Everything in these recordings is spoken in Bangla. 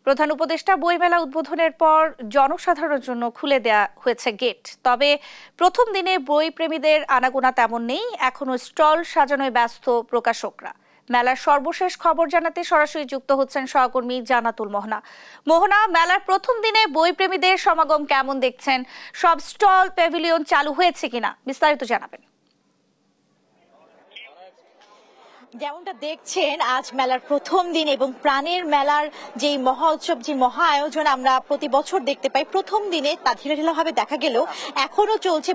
প্রধান উপদেষ্টা বইমেলা উদ্বোধনের পর জনসাধারণের জন্য খুলে দেয়া হয়েছে গেট। তবে প্রথম দিনে বই প্রেমীদের আনাগোনা তেমন নেই, এখনো স্টল সাজানোয় ব্যস্ত প্রকাশকরা। মেলার সর্বশেষ খবর জানাতে সরাসরি যুক্ত হচ্ছেন সহকর্মী জান্নাতুল মোহনা। মোহনা, মেলার প্রথম দিনে বই প্রেমীদের সমাগম কেমন দেখছেন? সব স্টল প্যাভিলিয়ন চালু হয়েছে কিনা বিস্তারিত জানাবেন। যেমনটা দেখছেন, আজ মেলার প্রথম দিন এবং প্রাণের মেলার যে মহা উৎসব, যে মহা আয়োজন আমরা প্রতি বছর দেখতে পাই, প্রথম দিনে তা ধীরে ধীরে ভাবে দেখা গেলেও এখনো চলছে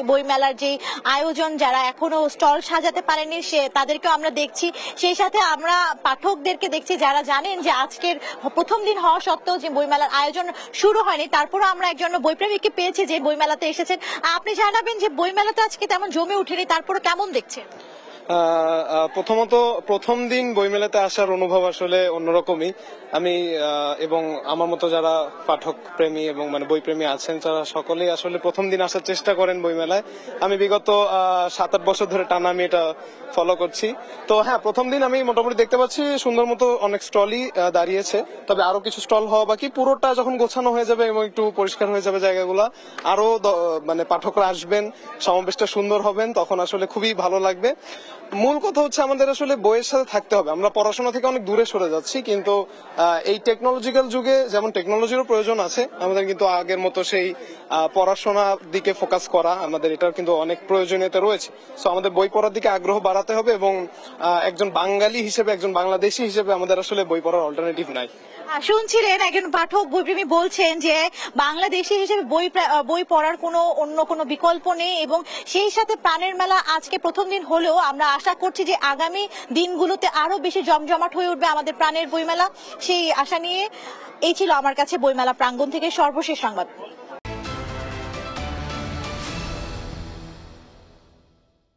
বই মেলার যে আয়োজন। যারা এখনো স্টল সাজাতে পারেনি তাদেরকেও আমরা দেখছি। সেই সাথে আমরা পাঠকদেরকে দেখছি যারা জানেন যে আজকের প্রথম দিন হওয়া সত্ত্বেও যে বই মেলার আয়োজন শুরু হয়নি, তারপরও আমরা একজন বইপ্রেমীকে পেয়েছি যে বই মেলাতে এসেছেন। আপনি জানাবেন যে বই মেলাতে আজকে তেমন জমে ওঠেনি, তারপরে কেমন দেখছেন? প্রথমত প্রথম দিন বইমেলাতে আসার অনুভব আসলে অন্যরকমই। আমি এবং আমার মতো যারা পাঠক প্রেমী এবং বই প্রেমী আছেন, তারা সকলেই আসলে প্রথম দিন আসার চেষ্টা করেন বইমেলায়। আমি বিগত 7-8 বছর ধরে টানা আমি এটা ফলো করছি। তো হ্যাঁ, প্রথম দিন আমি মোটামুটি দেখতে পাচ্ছি সুন্দর মতো অনেক স্টলই দাঁড়িয়েছে, তবে আরো কিছু স্টল হওয়া বাকি। পুরোটা যখন গোছানো হয়ে যাবে এবং একটু পরিষ্কার হয়ে যাবে জায়গাগুলো, আরো পাঠকরা আসবেন, সমাবেশটা সুন্দর হবেন, তখন আসলে খুবই ভালো লাগবে। মূল কথা হচ্ছে আমাদের আসলে বইয়ের সাথে থাকতে হবে। আমরা পড়াশোনা থেকে অনেক দূরে সরে যাচ্ছি, কিন্তু এই টেকনোলজিক্যাল যুগে যেমন টেকনোলজিরও প্রয়োজন আছে, আমাদের কিন্তু আগের মতো সেই পড়াশোনার দিকে ফোকাস করা, আমাদের এটার কিন্তু অনেক প্রয়োজনীয়তা রয়েছে। সো আমাদের বই পড়ার দিকে আগ্রহ বাড়াতে হবে এবং একজন বাঙালি হিসেবে, একজন বাংলাদেশী হিসেবে আমাদের আসলে বই পড়ার অল্টারনেটিভ নাই। শুনছিলেন একজন পাঠক বইপ্রেমী বলছেন যে বাংলাদেশী হিসেবে বই পড়ার অন্য কোনো বিকল্প নেই, এবং সেই সাথে প্রাণের মেলা আজকে প্রথম দিন হলেও আমরা আশা করছি যে আগামী দিনগুলোতে আরো বেশি জমজমাট হয়ে উঠবে আমাদের প্রাণের বইমেলা। সেই আশা নিয়ে এই ছিল আমার কাছে বইমেলা প্রাঙ্গণ থেকে সর্বশেষ সংবাদ।